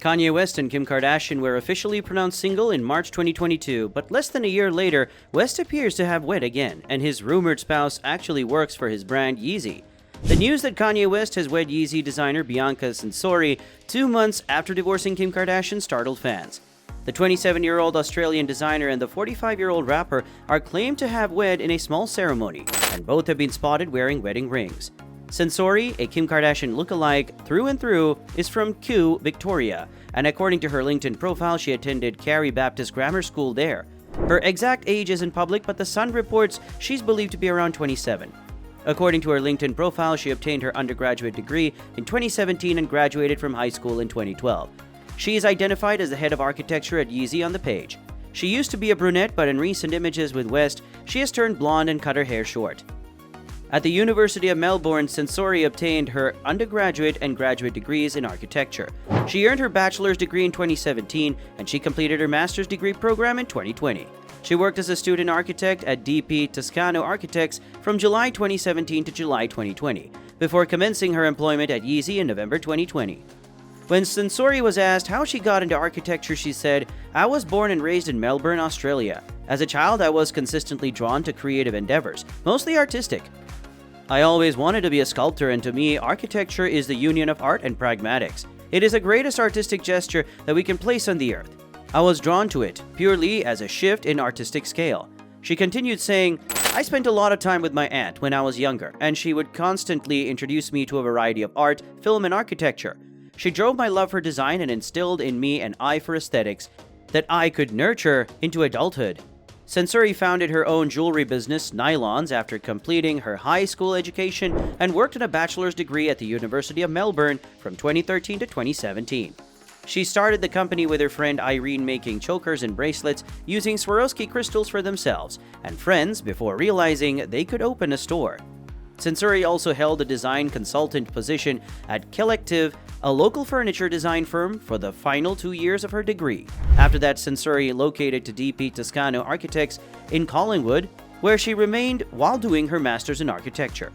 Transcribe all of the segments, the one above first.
Kanye West and Kim Kardashian were officially pronounced single in March 2022, but less than a year later, West appears to have wed again, and his rumored spouse actually works for his brand Yeezy. The news that Kanye West has wed Yeezy designer Bianca Censori 2 months after divorcing Kim Kardashian startled fans. The 27-year-old Australian designer and the 45-year-old rapper are claimed to have wed in a small ceremony, and both have been spotted wearing wedding rings. Censori, a Kim Kardashian lookalike through and through, is from Kew, Victoria, and according to her LinkedIn profile, she attended Carey Baptist Grammar School there. Her exact age isn't public, but The Sun reports she's believed to be around 27. According to her LinkedIn profile, she obtained her undergraduate degree in 2017 and graduated from high school in 2012. She is identified as the head of architecture at Yeezy on the page. She used to be a brunette, but in recent images with West, she has turned blonde and cut her hair short. At the University of Melbourne, Censori obtained her undergraduate and graduate degrees in architecture. She earned her bachelor's degree in 2017, and she completed her master's degree program in 2020. She worked as a student architect at DP Toscano Architects from July 2017 to July 2020, before commencing her employment at Yeezy in November 2020. When Censori was asked how she got into architecture, she said, "I was born and raised in Melbourne, Australia. As a child, I was consistently drawn to creative endeavors, mostly artistic. I always wanted to be a sculptor, and to me, architecture is the union of art and pragmatics. It is the greatest artistic gesture that we can place on the earth. I was drawn to it, purely as a shift in artistic scale." She continued saying, "I spent a lot of time with my aunt when I was younger, and she would constantly introduce me to a variety of art, film, and architecture. She drove my love for design and instilled in me an eye for aesthetics that I could nurture into adulthood." Censori founded her own jewelry business, Nylons, after completing her high school education and worked on a bachelor's degree at the University of Melbourne from 2013 to 2017. She started the company with her friend Irene, making chokers and bracelets using Swarovski crystals for themselves and friends before realizing they could open a store. Censori also held a design consultant position at Collective, a local furniture design firm, for the final 2 years of her degree. After that, Censori located to DP Toscano Architects in Collingwood, where she remained while doing her master's in architecture.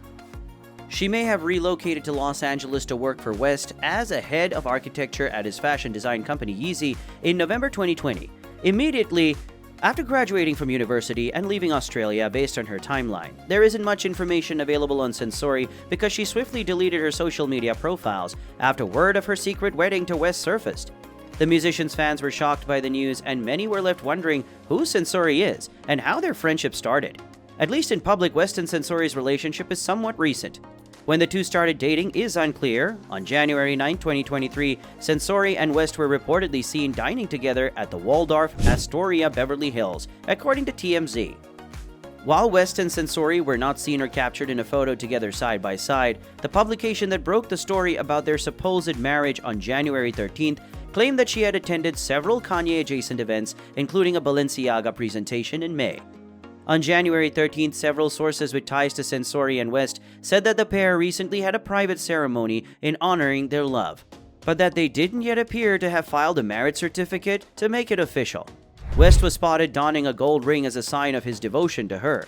She may have relocated to Los Angeles to work for West as a head of architecture at his fashion design company Yeezy in November 2020. Immediately after graduating from university and leaving Australia, based on her timeline, there isn't much information available on Censori because she swiftly deleted her social media profiles after word of her secret wedding to West surfaced. The musician's fans were shocked by the news, and many were left wondering who Censori is and how their friendship started. At least in public, West and Censori's relationship is somewhat recent. When the two started dating is unclear. On January 9, 2023, Censori and West were reportedly seen dining together at the Waldorf Astoria, Beverly Hills, according to TMZ. While West and Censori were not seen or captured in a photo together side by side, the publication that broke the story about their supposed marriage on January 13th claimed that she had attended several Kanye-adjacent events, including a Balenciaga presentation in May. On January 13th, several sources with ties to Censori and West said that the pair recently had a private ceremony in honoring their love, but that they didn't yet appear to have filed a marriage certificate to make it official. West was spotted donning a gold ring as a sign of his devotion to her.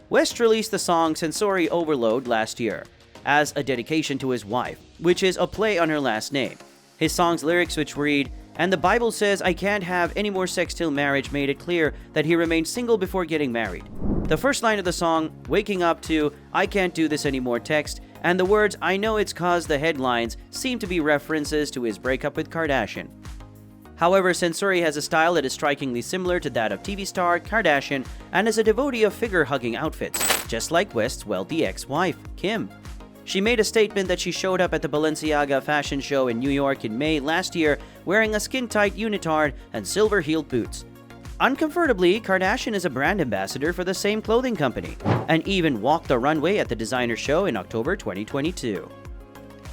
West released the song Censori Overload last year as a dedication to his wife, which is a play on her last name. His song's lyrics, which read, "And the Bible says I can't have any more sex till marriage," made it clear that he remained single before getting married. The first line of the song, waking up to "I can't do this anymore" text, and the words "I know it's 'cause the headlines" seem to be references to his breakup with Kardashian. However, Censori has a style that is strikingly similar to that of TV star Kardashian and is a devotee of figure-hugging outfits, just like West's wealthy ex-wife, Kim. She made a statement that she showed up at the Balenciaga fashion show in New York in May last year wearing a skin-tight unitard and silver-heeled boots. Uncomfortably, Kardashian is a brand ambassador for the same clothing company and even walked the runway at the designer show in October 2022.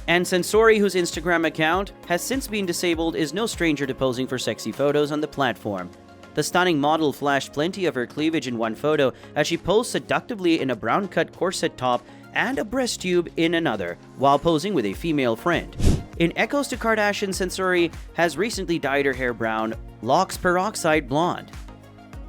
And Censori, whose Instagram account has since been disabled, is no stranger to posing for sexy photos on the platform. The stunning model flashed plenty of her cleavage in one photo as she posed seductively in a brown-cut corset top and a breast tube in another, while posing with a female friend. In echoes to Kardashian, Censori has recently dyed her hair brown, locks peroxide blonde.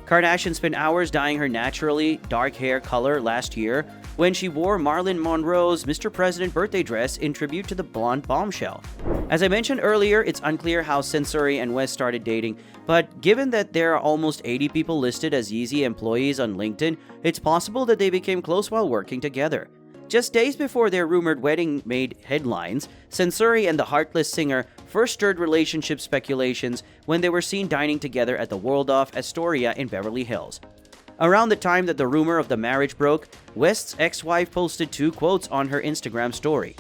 Kardashian spent hours dyeing her naturally dark hair color last year when she wore Marilyn Monroe's Mr. President birthday dress in tribute to the blonde bombshell. As I mentioned earlier, it's unclear how Censori and West started dating, but given that there are almost 80 people listed as Yeezy employees on LinkedIn, it's possible that they became close while working together. Just days before their rumored wedding made headlines, Censori and the Heartless singer first stirred relationship speculations when they were seen dining together at the Waldorf Astoria in Beverly Hills. Around the time that the rumor of the marriage broke, West's ex-wife posted 2 quotes on her Instagram story.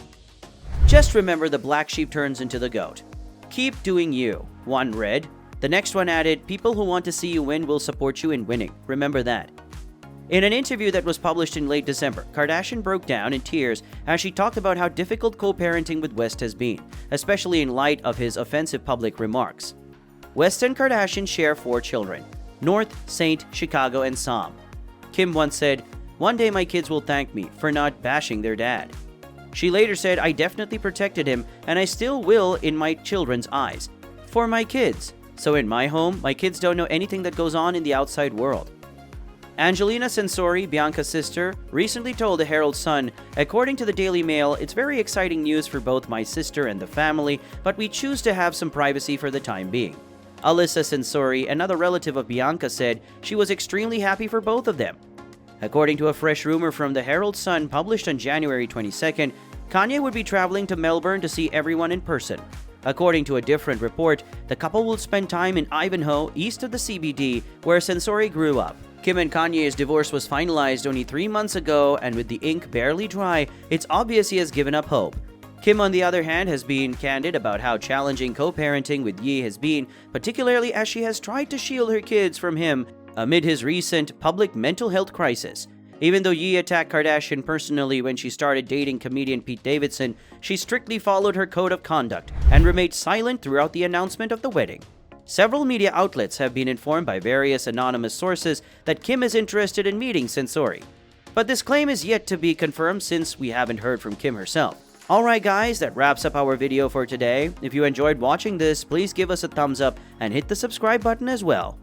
"Just remember the black sheep turns into the goat. Keep doing you," one read. The next one added, "People who want to see you win will support you in winning. Remember that." In an interview that was published in late December, Kardashian broke down in tears as she talked about how difficult co-parenting with West has been, especially in light of his offensive public remarks. West and Kardashian share 4 children: North, Saint, Chicago, and Sam. Kim once said, "One day my kids will thank me for not bashing their dad." She later said, "I definitely protected him, and I still will in my children's eyes. For my kids. So in my home, my kids don't know anything that goes on in the outside world." Angelina Censori, Bianca's sister, recently told the Herald Sun, "According to the Daily Mail, it's very exciting news for both my sister and the family, but we choose to have some privacy for the time being." Alyssa Censori, another relative of Bianca, said she was extremely happy for both of them. According to a fresh rumor from the Herald Sun published on January 22nd, Kanye would be traveling to Melbourne to see everyone in person. According to a different report, the couple will spend time in Ivanhoe, east of the CBD, where Censori grew up. Kim and Kanye's divorce was finalized only 3 months ago, and with the ink barely dry, it's obvious he has given up hope. Kim, on the other hand, has been candid about how challenging co-parenting with Ye has been, particularly as she has tried to shield her kids from him amid his recent public mental health crisis. Even though Ye attacked Kardashian personally when she started dating comedian Pete Davidson, she strictly followed her code of conduct and remained silent throughout the announcement of the wedding. Several media outlets have been informed by various anonymous sources that Kim is interested in meeting Censori. But this claim is yet to be confirmed since we haven't heard from Kim herself. Alright guys, that wraps up our video for today. If you enjoyed watching this, please give us a thumbs up and hit the subscribe button as well.